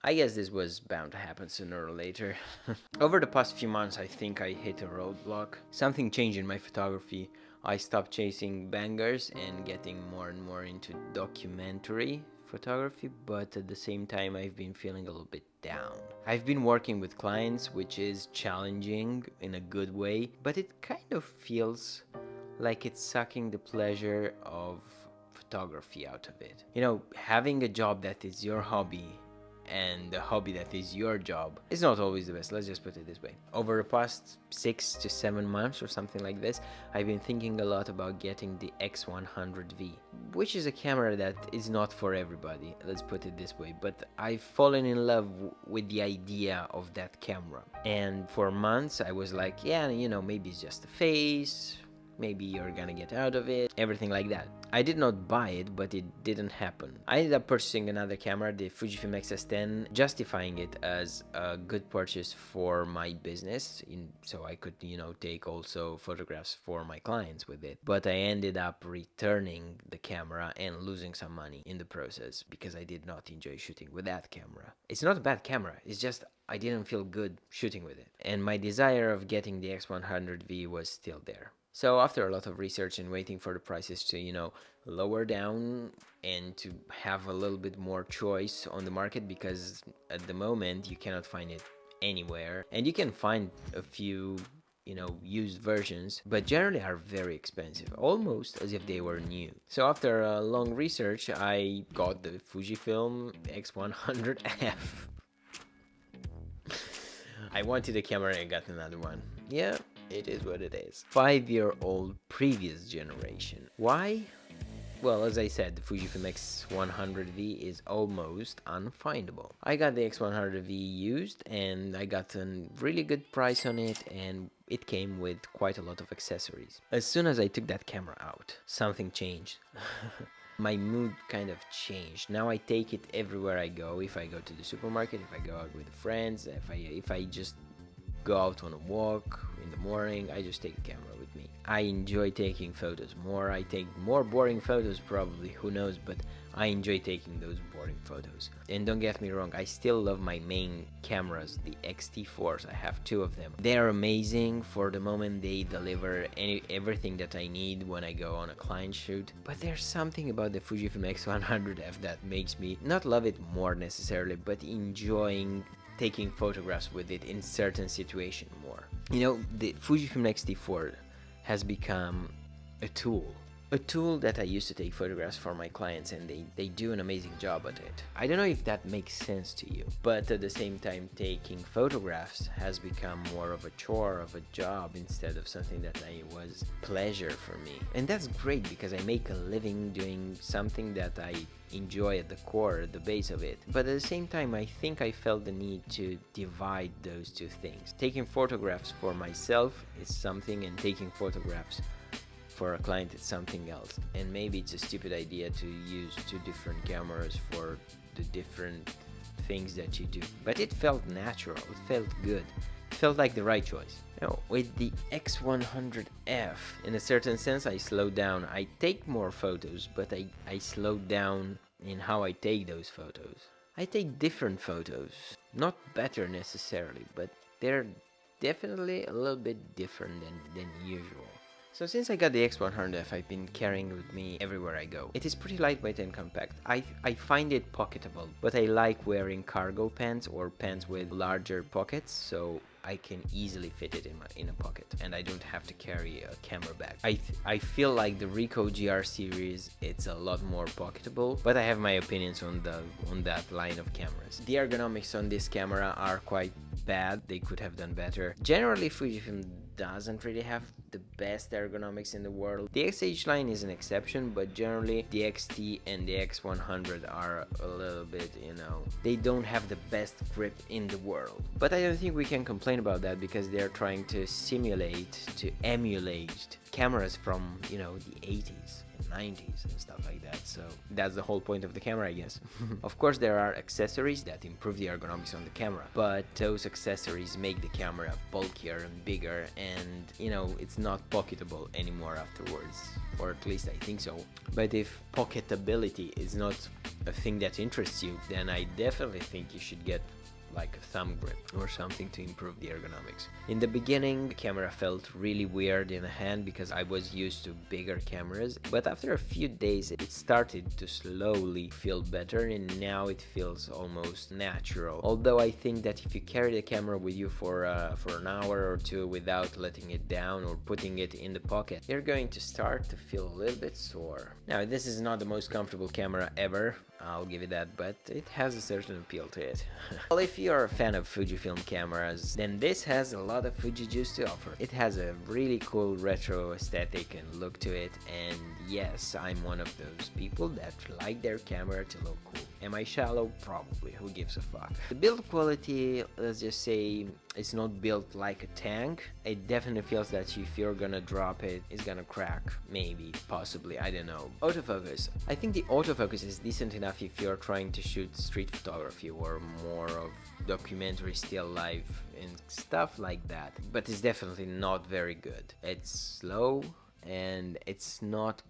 I guess this was bound to happen sooner or later. Over the past few months, I think I hit a roadblock. Something changed in my photography. I stopped chasing bangers and getting more and more into documentary photography, but at the same time, I've been feeling a little bit down. I've been working with clients, which is challenging in a good way, but it kind of feels like it's sucking the pleasure of photography out of it. You know, having a job that is your hobby and a hobby that is your job is not always the best. Let's just put it this way. Over the past 6 to 7 months or something like this, I've been thinking a lot about getting the X100V, which is a camera that is not for everybody. Let's put it this way. But I've fallen in love with the idea of that camera. And for months, I was like, yeah, you know, maybe it's just a phase. Maybe you're gonna get out of it, everything like that. I did not buy it, but it didn't happen. I ended up purchasing another camera, the Fujifilm X-S10, justifying it as a good purchase for my business, so I could, you know, take also photographs for my clients with it. But I ended up returning the camera and losing some money in the process because I did not enjoy shooting with that camera. It's not a bad camera, it's just I didn't feel good shooting with it. And my desire of getting the X100V was still there. So after a lot of research and waiting for the prices to, you know, lower down and to have a little bit more choice on the market, because at the moment you cannot find it anywhere, and you can find a few, you know, used versions, but generally are very expensive, almost as if they were new. So after a long research, I got the Fujifilm X100F. I wanted a camera and I got another one. Yeah, it is what it is. 5-year-old previous generation. Why? Well, as I said, the Fujifilm X100V is almost unfindable. I got the X100V used and I got a really good price on it, and it came with quite a lot of accessories. As soon as I took that camera out, something changed. My mood kind of changed. Now I take it everywhere I go. If I go to the supermarket, if I go out with friends, if I just go out on a walk in the morning, I just take a camera with me. I enjoy taking photos more. I take more boring photos probably, who knows, but I enjoy taking those boring photos. And don't get me wrong, I still love my main cameras, the X-T4s. I have 2 of them. They're amazing. For the moment, they deliver everything that I need when I go on a client shoot. But there's something about the Fujifilm X100F that makes me not love it more necessarily, but enjoying taking photographs with it in certain situations more. You know, the Fujifilm X-T4 has become a tool that I use to take photographs for my clients, and they do an amazing job at it. I don't know if that makes sense to you, but at the same time, taking photographs has become more of a chore, of a job, instead of something that was pleasure for me. And that's great because I make a living doing something that I enjoy at the core, at the base of it. But at the same time, I think I felt the need to divide those two things. Taking photographs for myself is something, and taking photographs for a client it's something else. And maybe it's a stupid idea to use 2 different cameras for the different things that you do, but it felt natural, it felt good, it felt like the right choice. Now, with the X100F, in a certain sense, I slowed down. I take more photos, but I slowed down in how I take those photos. I take different photos, not better necessarily, but they're definitely a little bit different than usual. So since I got the X100F, I've been carrying it with me everywhere I go. It is pretty lightweight and compact. I find it pocketable, but I like wearing cargo pants or pants with larger pockets, so I can easily fit it in a pocket, and I don't have to carry a camera bag. I feel like the Ricoh GR series, it's a lot more pocketable, but I have my opinions on that line of cameras. The ergonomics on this camera are quite bad. They could have done better. Generally, Fujifilm doesn't really have the best ergonomics in the world. The XH line is an exception, but generally the XT and the X100 are a little bit, you know, they don't have the best grip in the world. But I don't think we can complain about that because they're trying to emulate cameras from, you know, the 80s and 90s and stuff like that. So that's the whole point of the camera, I guess. Of course, there are accessories that improve the ergonomics on the camera, but those accessories make the camera bulkier and bigger, and you know, it's not pocketable anymore afterwards, or at least I think so. But if pocketability is not a thing that interests you, then I definitely think you should get like a thumb grip or something to improve the ergonomics. In the beginning, the camera felt really weird in the hand because I was used to bigger cameras, but after a few days it started to slowly feel better, and now it feels almost natural. Although I think that if you carry the camera with you for an hour or two without letting it down or putting it in the pocket, you're going to start to feel a little bit sore. Now, this is not the most comfortable camera ever, I'll give it that, but it has a certain appeal to it. Well, if you're a fan of Fujifilm cameras, then this has a lot of Fuji juice to offer. It has a really cool retro aesthetic and look to it, and yes, I'm one of those people that like their camera to look cool. Am I shallow? Probably. Who gives a fuck? The build quality, let's just say, it's not built like a tank. It definitely feels that if you're gonna drop it, it's gonna crack. Maybe, possibly, I don't know. Autofocus. I think the autofocus is decent enough if you're trying to shoot street photography or more of documentary still life and stuff like that. But it's definitely not very good. It's slow and it's not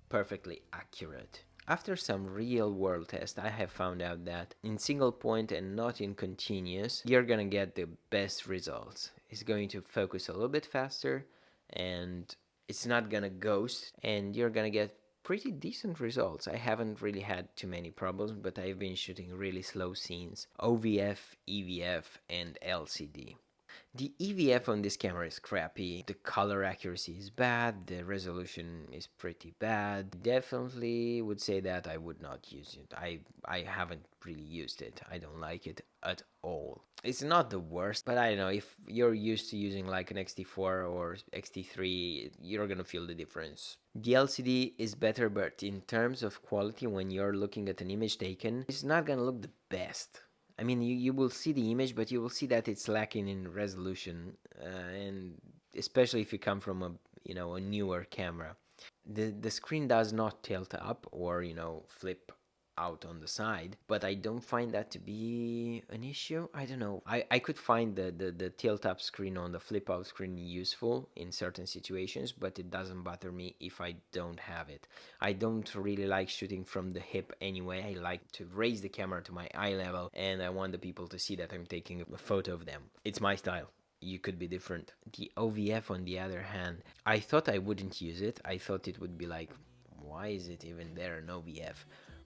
perfectly accurate. After some real world tests, I have found out that in single point and not in continuous, you're gonna get the best results. It's going to focus a little bit faster and it's not gonna ghost, and you're gonna get pretty decent results. I haven't really had too many problems, but I've been shooting really slow scenes, OVF, EVF, and LCD. The EVF on this camera is crappy, the color accuracy is bad, the resolution is pretty bad. Definitely would say that I would not use it. I haven't really used it. I don't like it at all. It's not the worst, but I don't know, if you're used to using like an X-T4 or X-T3, you're gonna feel the difference. The LCD is better, but in terms of quality, when you're looking at an image taken, it's not gonna look the best. I mean, you will see the image, but you will see that it's lacking in resolution, and especially if you come from a newer camera. The screen does not tilt up or flip out on the side, but I don't find that to be an issue. I don't know. I could find the tilt up screen on the flip out screen useful in certain situations, but it doesn't bother me if I don't have it. I don't really like shooting from the hip anyway. I like to raise the camera to my eye level, and I want the people to see that I'm taking a photo of them. It's my style. You could be different. The OVF, on the other hand, I thought I wouldn't use it. I thought it would be like, why is it even there, an OVF?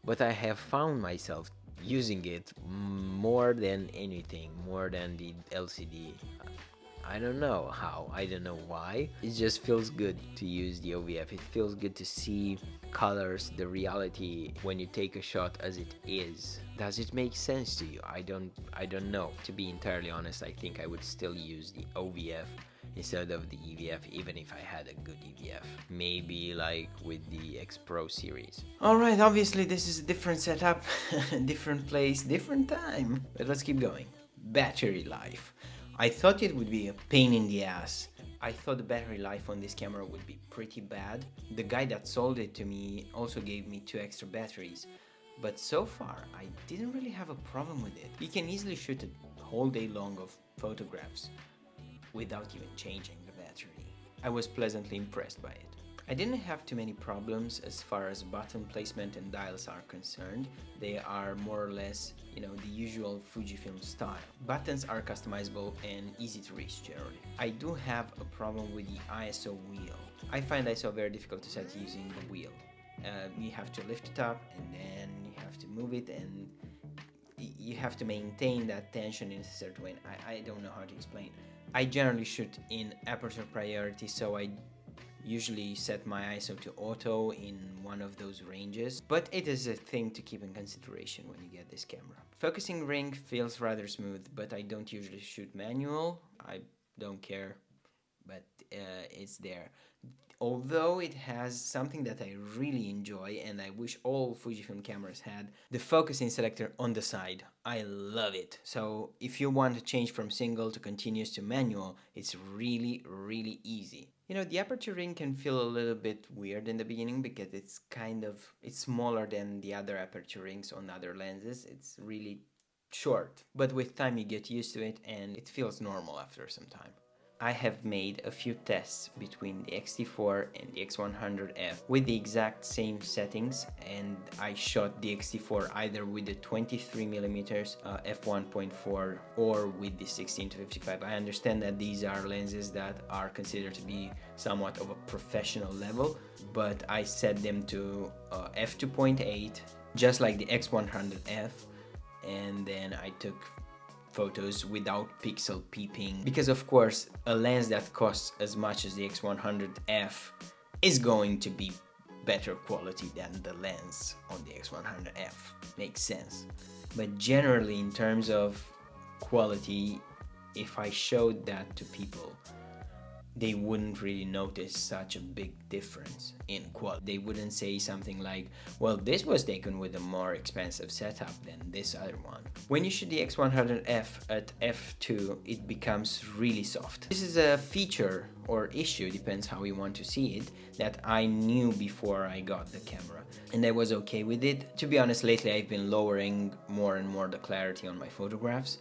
But I have found myself using it more than anything, more than the LCD. I don't know how, I don't know why. It just feels good to use the OVF. It feels good to see colors, the reality when you take a shot as it is. Does it make sense to you? I don't know. To be entirely honest, I think I would still use the OVF instead of the EVF, even if I had a good EVF. Maybe like with the X Pro series. Alright, obviously this is a different setup, different place, different time. But let's keep going. Battery life. I thought it would be a pain in the ass. I thought the battery life on this camera would be pretty bad. The guy that sold it to me also gave me 2 extra batteries. But so far, I didn't really have a problem with it. You can easily shoot a whole day long of photographs without even changing the battery. I was pleasantly impressed by it. I didn't have too many problems as far as button placement and dials are concerned. They are more or less, the usual Fujifilm style. Buttons are customizable and easy to reach generally. I do have a problem with the ISO wheel. I find ISO very difficult to set using the wheel. You have to lift it up and then you have to move it, and you have to maintain that tension in a certain way. I don't know how to explain. I generally shoot in aperture priority, so I usually set my ISO to auto in one of those ranges, but it is a thing to keep in consideration when you get this camera. Focusing ring feels rather smooth, but I don't usually shoot manual. I don't care, but it's there. Although it has something that I really enjoy and I wish all Fujifilm cameras had, the focusing selector on the side. I love it. So if you want to change from single to continuous to manual, it's really, really easy. You know, the aperture ring can feel a little bit weird in the beginning because it's smaller than the other aperture rings on other lenses. It's really short, but with time you get used to it and it feels normal after some time. I have made a few tests between the X-T4 and the X100F with the exact same settings, and I shot the X-T4 either with the 23mm f1.4 or with the 16-55. I understand that these are lenses that are considered to be somewhat of a professional level, but I set them to f2.8 just like the X100F, and then I took photos without pixel peeping, because of course a lens that costs as much as the X100F is going to be better quality than the lens on the X100F. Makes sense. But generally, in terms of quality, if I showed that to people, they wouldn't really notice such a big difference in quality. They wouldn't say something like, well, this was taken with a more expensive setup than this other one. When you shoot the X100F at f2, it becomes really soft. This is a feature or issue, depends how you want to see it, that I knew before I got the camera, and I was okay with it. To be honest, lately I've been lowering more and more the clarity on my photographs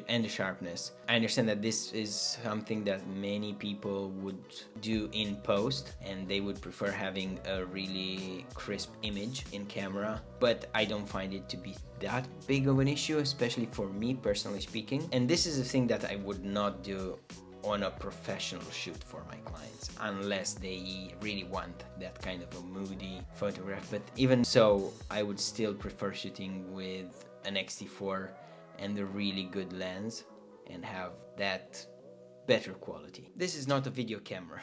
and the sharpness. I understand that this is something that many people would do in post, and they would prefer having a really crisp image in camera, but I don't find it to be that big of an issue, especially for me personally speaking. And this is a thing that I would not do on a professional shoot for my clients, unless they really want that kind of a moody photograph. But even so, I would still prefer shooting with an X-T4 and a really good lens and have that better quality. This is not a video camera.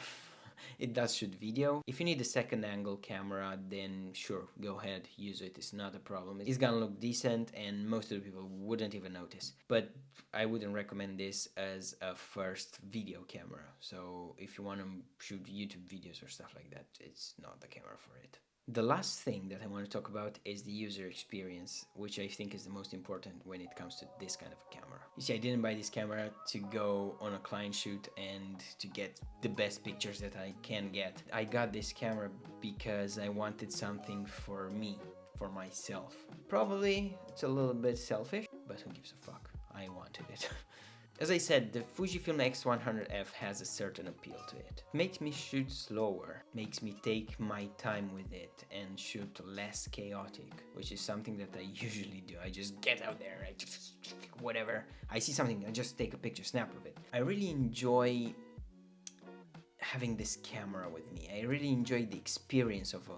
It does shoot video. If you need a second angle camera, then sure, go ahead, use it. It's not a problem. It's gonna look decent and most of the people wouldn't even notice. But I wouldn't recommend this as a first video camera. So if you want to shoot YouTube videos or stuff like that, it's not the camera for it. The last thing that I want to talk about is the user experience, which I think is the most important when it comes to this kind of a camera. You see, I didn't buy this camera to go on a client shoot and to get the best pictures that I can get. I got this camera because I wanted something for me, for myself. Probably it's a little bit selfish, but who gives a fuck? I wanted it. As I said, the Fujifilm X100F has a certain appeal to it. It makes me shoot slower, makes me take my time with it and shoot less chaotic, which is something that I usually do. I just get out there, I just whatever. I see something, I just take a picture, snap of it. I really enjoy having this camera with me. I really enjoy the experience of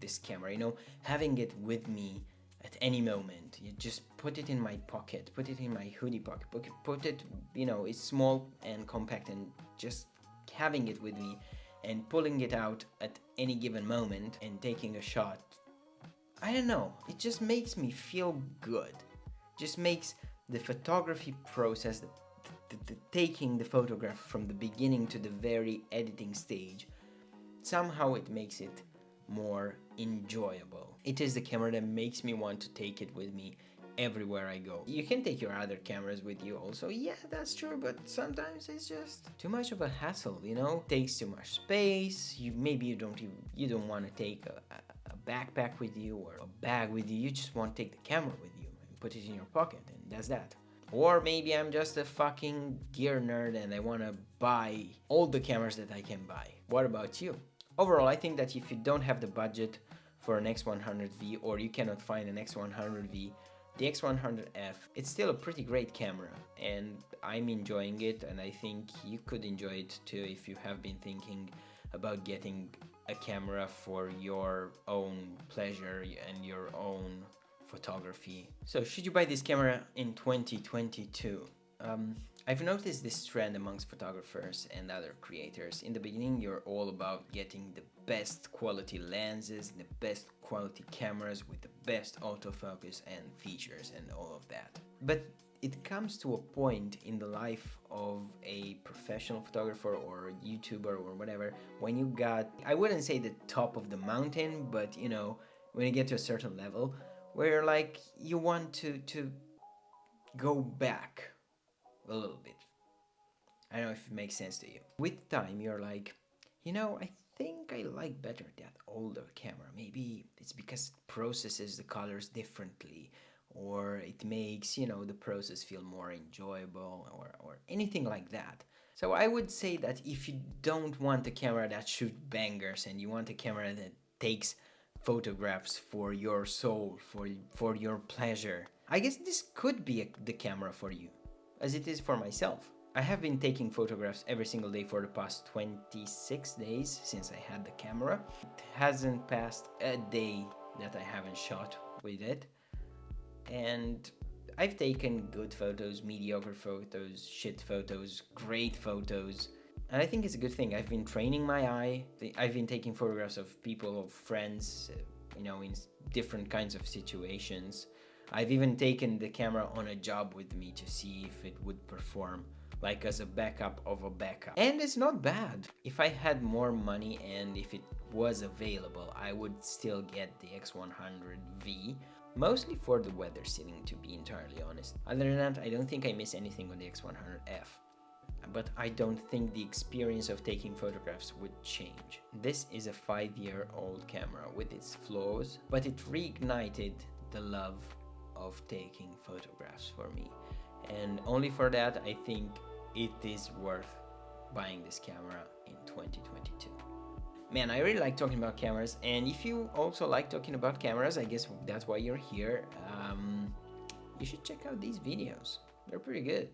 this camera, you know, having it with me at any moment. You just put it in my pocket, put it in my hoodie pocket, put it, you know, it's small and compact, and just having it with me and pulling it out at any given moment and taking a shot. I don't know, it just makes me feel good. Just makes the photography process, the taking the photograph from the beginning to the very editing stage, somehow it makes it more enjoyable. It is the camera that makes me want to take it with me everywhere I go. You can take your other cameras with you also, yeah, that's true, but sometimes it's just too much of a hassle, you know? Takes too much space. You don't want to take a backpack with you or a bag with you. You just want to take the camera with you and put it in your pocket, and that's that. Or maybe I'm just a fucking gear nerd and I want to buy all the cameras that I can buy. What about you? Overall, I think that if you don't have the budget for an X100V, or you cannot find an X100V, the X100F, it's still a pretty great camera, and I'm enjoying it, and I think you could enjoy it too if you have been thinking about getting a camera for your own pleasure and your own photography. So should you buy this camera in 2022? I've noticed this trend amongst photographers and other creators. In the beginning, you're all about getting the best quality lenses, the best quality cameras with the best autofocus and features and all of that. But it comes to a point in the life of a professional photographer or a YouTuber or whatever, when you got, I wouldn't say the top of the mountain, but you know, when you get to a certain level, where like you want to go back a little bit. I don't know if it makes sense to you. With time, you're like, You know, I think I like better that older camera. Maybe it's because it processes the colors differently, or it makes, you know, the process feel more enjoyable, or anything like that. So I would say that if you don't want a camera that shoots bangers and you want a camera that takes photographs for your soul, for your pleasure, I guess this could be the camera for you, as it is for myself. I have been taking photographs every single day for the past 26 days since I had the camera. It hasn't passed a day that I haven't shot with it. And I've taken good photos, mediocre photos, shit photos, great photos. And I think it's a good thing. I've been training my eye. I've been taking photographs of people, of friends, you know, in different kinds of situations. I've even taken the camera on a job with me to see if it would perform, like as a backup of a backup. And it's not bad. If I had more money and if it was available, I would still get the X100V, mostly for the weather sealing, to be entirely honest. Other than that, I don't think I miss anything on the X100F. But I don't think the experience of taking photographs would change. This is a 5-year-old camera with its flaws, but it reignited the love of taking photographs for me. And only for that, I think it is worth buying this camera in 2022. Man, I really like talking about cameras, and if you also like talking about cameras, I guess that's why you're here. You should check out these videos. They're pretty good.